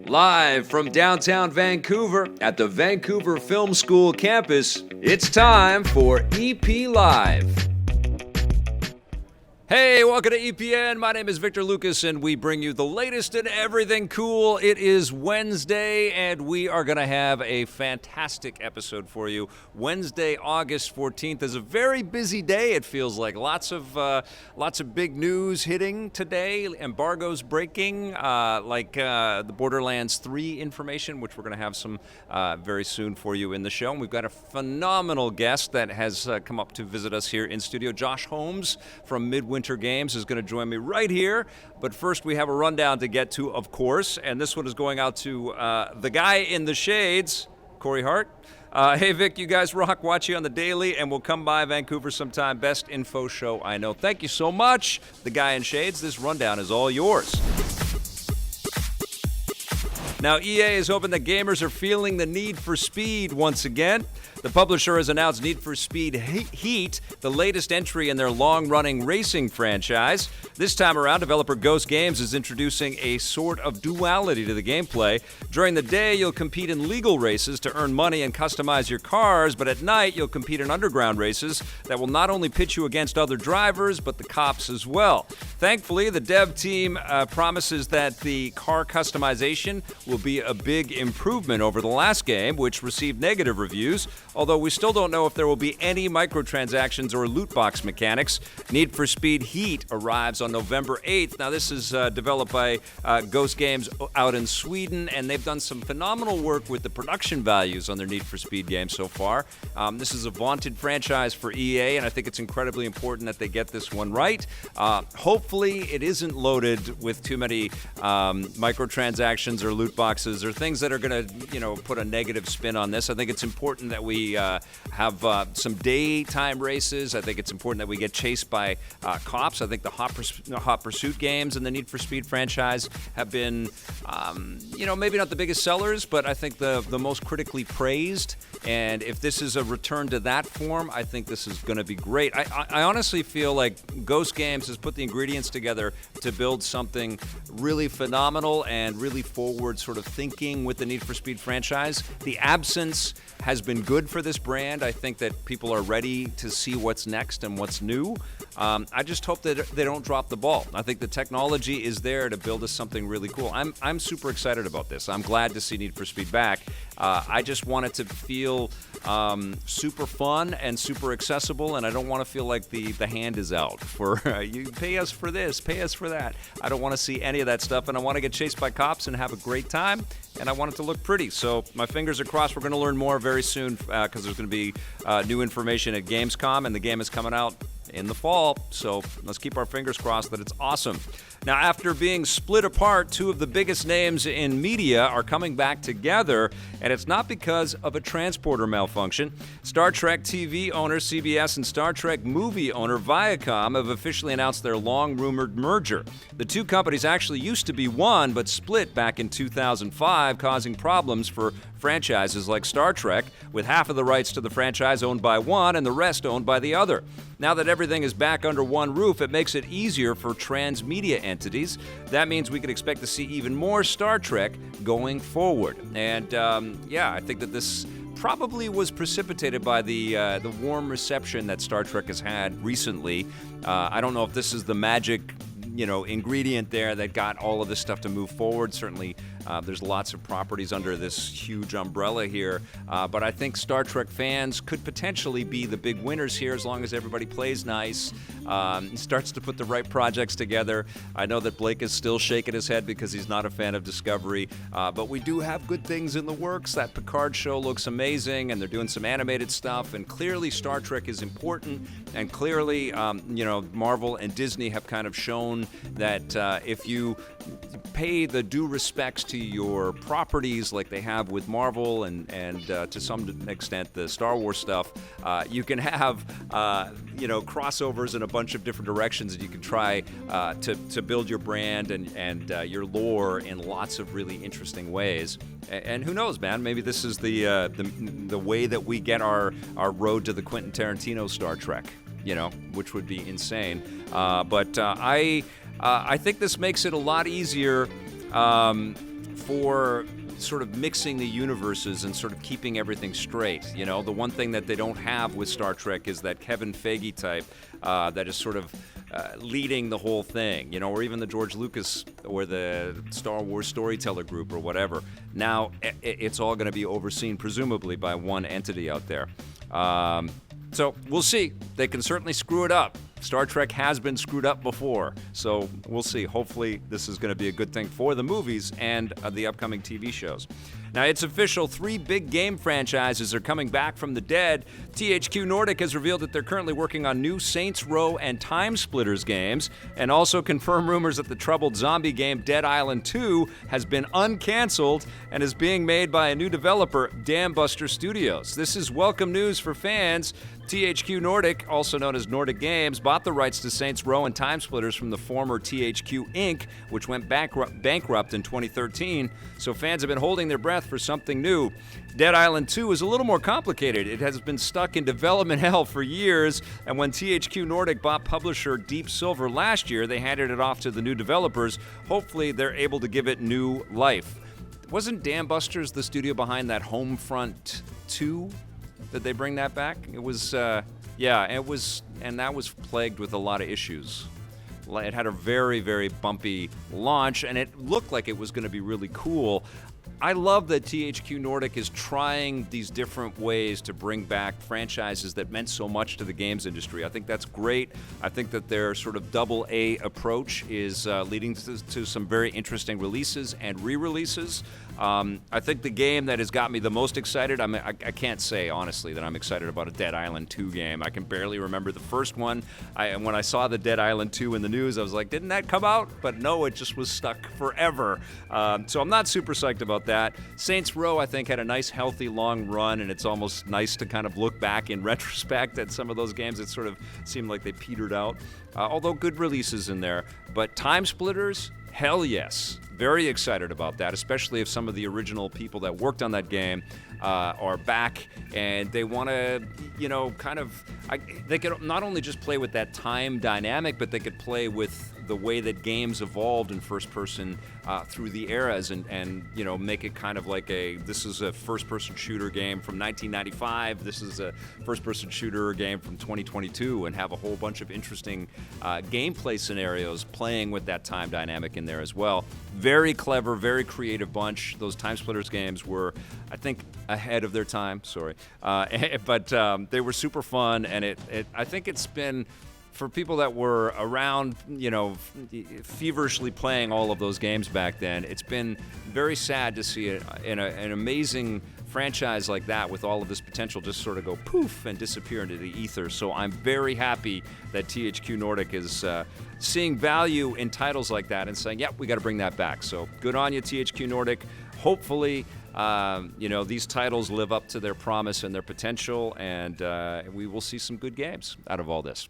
Live from downtown Vancouver at the Vancouver Film School campus, it's time for EP Live. Hey, welcome to EPN. My name is Victor Lucas, and we bring you the latest in everything cool. It is Wednesday, and we are going to have a fantastic episode for you. Wednesday, August 14th is a very busy day, it feels like. Lots of big news hitting today. Embargoes breaking, like the Borderlands 3 information, which we're going to have some very soon for you in the show. And we've got a phenomenal guest that has come up to visit us here in studio. Josh Holmes from Midwinter Games is going to join me right here. But first, we have a rundown to get to, of course. And this one is going out to the guy in the shades, Corey Hart. Hey, Vic, you guys rock. Watch you on the daily, and we'll come by Vancouver sometime. Best info show I know. Thank you so much, the guy in shades. This rundown is all yours. Now, EA is hoping that gamers are feeling the need for speed once again. The publisher has announced Need for Speed Heat, the latest entry in their long-running racing franchise. This time around, developer Ghost Games is introducing a sort of duality to the gameplay. During the day, you'll compete in legal races to earn money and customize your cars, but at night, you'll compete in underground races that will not only pit you against other drivers, but the cops as well. Thankfully, the dev team promises that the car customization will be a big improvement over the last game, which received negative reviews, although we still don't know if there will be any microtransactions or loot box mechanics. Need for Speed Heat arrives on November 8th. Now, this is developed by Ghost Games out in Sweden, and they've done some phenomenal work with the production values on their Need for Speed game so far. This is a vaunted franchise for EA, and I think it's incredibly important that they get this one right. Hopefully, it isn't loaded with too many microtransactions or loot boxes or things that are going to, put a negative spin on this. I think it's important that we have some daytime races. I think it's important that we get chased by cops. I think the Hot Pursuit games and the Need for Speed franchise have been, maybe not the biggest sellers, but I think the most critically praised. And if this is a return to that form, I think this is going to be great. I honestly feel like Ghost Games has put the ingredients together to build something really phenomenal and really forward sort of thinking with the Need for Speed franchise. The absence has been good for this brand. I think that people are ready to see what's next and what's new. I just hope that they don't drop the ball. I think the technology is there to build us something really cool. I'm super excited about this. I'm glad to see Need for Speed back. I just want it to feel super fun and super accessible, and I don't want to feel like the hand is out for you pay us for this, pay us for that. I don't want to see any of that stuff, and I want to get chased by cops and have a great time, and I want it to look pretty. So my fingers are crossed. We're going to learn more very soon because there's going to be new information at Gamescom, and the game is coming out in the fall, so let's keep our fingers crossed that it's awesome. Now, after being split apart, two of the biggest names in media are coming back together, and it's not because of a transporter malfunction. Star Trek TV owner CBS and Star Trek movie owner Viacom have officially announced their long-rumored merger. The two companies actually used to be one, but split back in 2005, causing problems for franchises like Star Trek, with half of the rights to the franchise owned by one and the rest owned by the other. Now that everything is back under one roof, it makes it easier for transmedia entities. That means we could expect to see even more Star Trek going forward. And I think that this probably was precipitated by the warm reception that Star Trek has had recently. I don't know if this is the magic ingredient there that got all of this stuff to move forward. Certainly, there's lots of properties under this huge umbrella here, but I think Star Trek fans could potentially be the big winners here as long as everybody plays nice, starts to put the right projects together. I know that Blake is still shaking his head because he's not a fan of Discovery, but we do have good things in the works. That Picard show looks amazing, and they're doing some animated stuff, and clearly Star Trek is important, and clearly, Marvel and Disney have kind of shown that if you pay the due respects to your properties like they have with Marvel and to some extent the Star Wars stuff, you can have crossovers in a bunch of different directions, and you can try to build your brand and your lore in lots of really interesting ways. And who knows, man? Maybe this is the way that we get our road to the Quentin Tarantino Star Trek, which would be insane. But I think this makes it a lot easier for sort of mixing the universes and sort of keeping everything straight. You know, the one thing that they don't have with Star Trek is that Kevin Feige type that is sort of leading the whole thing, you know, or even the George Lucas or the Star Wars Storyteller Group or whatever. Now it's all going to be overseen presumably by one entity out there. So we'll see. They can certainly screw it up. Star Trek has been screwed up before, so we'll see. Hopefully this is going to be a good thing for the movies and the upcoming TV shows. Now, it's official. 3 big game franchises are coming back from the dead. THQ Nordic has revealed that they're currently working on new Saints Row and Time Splitters games, and also confirmed rumors that the troubled zombie game Dead Island 2 has been uncanceled and is being made by a new developer, Dambuster Studios. This is welcome news for fans. THQ Nordic, also known as Nordic Games, bought the rights to Saints Row and Time Splitters from the former THQ Inc., which went bankrupt in 2013, so fans have been holding their breath for something new. Dead Island 2 is a little more complicated. It has been stuck in development hell for years, and when THQ Nordic bought publisher Deep Silver last year, they handed it off to the new developers. Hopefully, they're able to give it new life. Wasn't Dambusters the studio behind that Homefront 2? Did they bring that back? It was, and that was plagued with a lot of issues. It had a very, very bumpy launch, and it looked like it was going to be really cool. I love that THQ Nordic is trying these different ways to bring back franchises that meant so much to the games industry. I think that's great. I think that their sort of double-A approach is leading to some very interesting releases and re-releases. I think the game that has got me the most excited, I can't say honestly that I'm excited about a Dead Island 2 game. I can barely remember the first one. And when I saw the Dead Island 2 in the news, I was like, didn't that come out? But no, it just was stuck forever. So I'm not super psyched about that. Saints Row, I think, had a nice, healthy, long run, and it's almost nice to kind of look back in retrospect at some of those games. It sort of seemed like they petered out, although good releases in there. But Time Splitters, hell yes. Very excited about that, especially if some of the original people that worked on that game are back and they want to, they could not only just play with that time dynamic, but they could play with the way that games evolved in first person through the eras and make it kind of like this is a first person shooter game from 1995, this is a first person shooter game from 2022, and have a whole bunch of interesting gameplay scenarios playing with that time dynamic in there as well. Very clever, very creative bunch. Those Time Splitters games were, I think, ahead of their time, but they were super fun, and I think it's been, for people that were around, feverishly playing all of those games back then, it's been very sad to see it in an amazing franchise like that with all of this potential just sort of go poof and disappear into the ether. So I'm very happy that THQ Nordic is seeing value in titles like that and saying, yep, we got to bring that back. So good on you, THQ Nordic. Hopefully, these titles live up to their promise and their potential, and we will see some good games out of all this.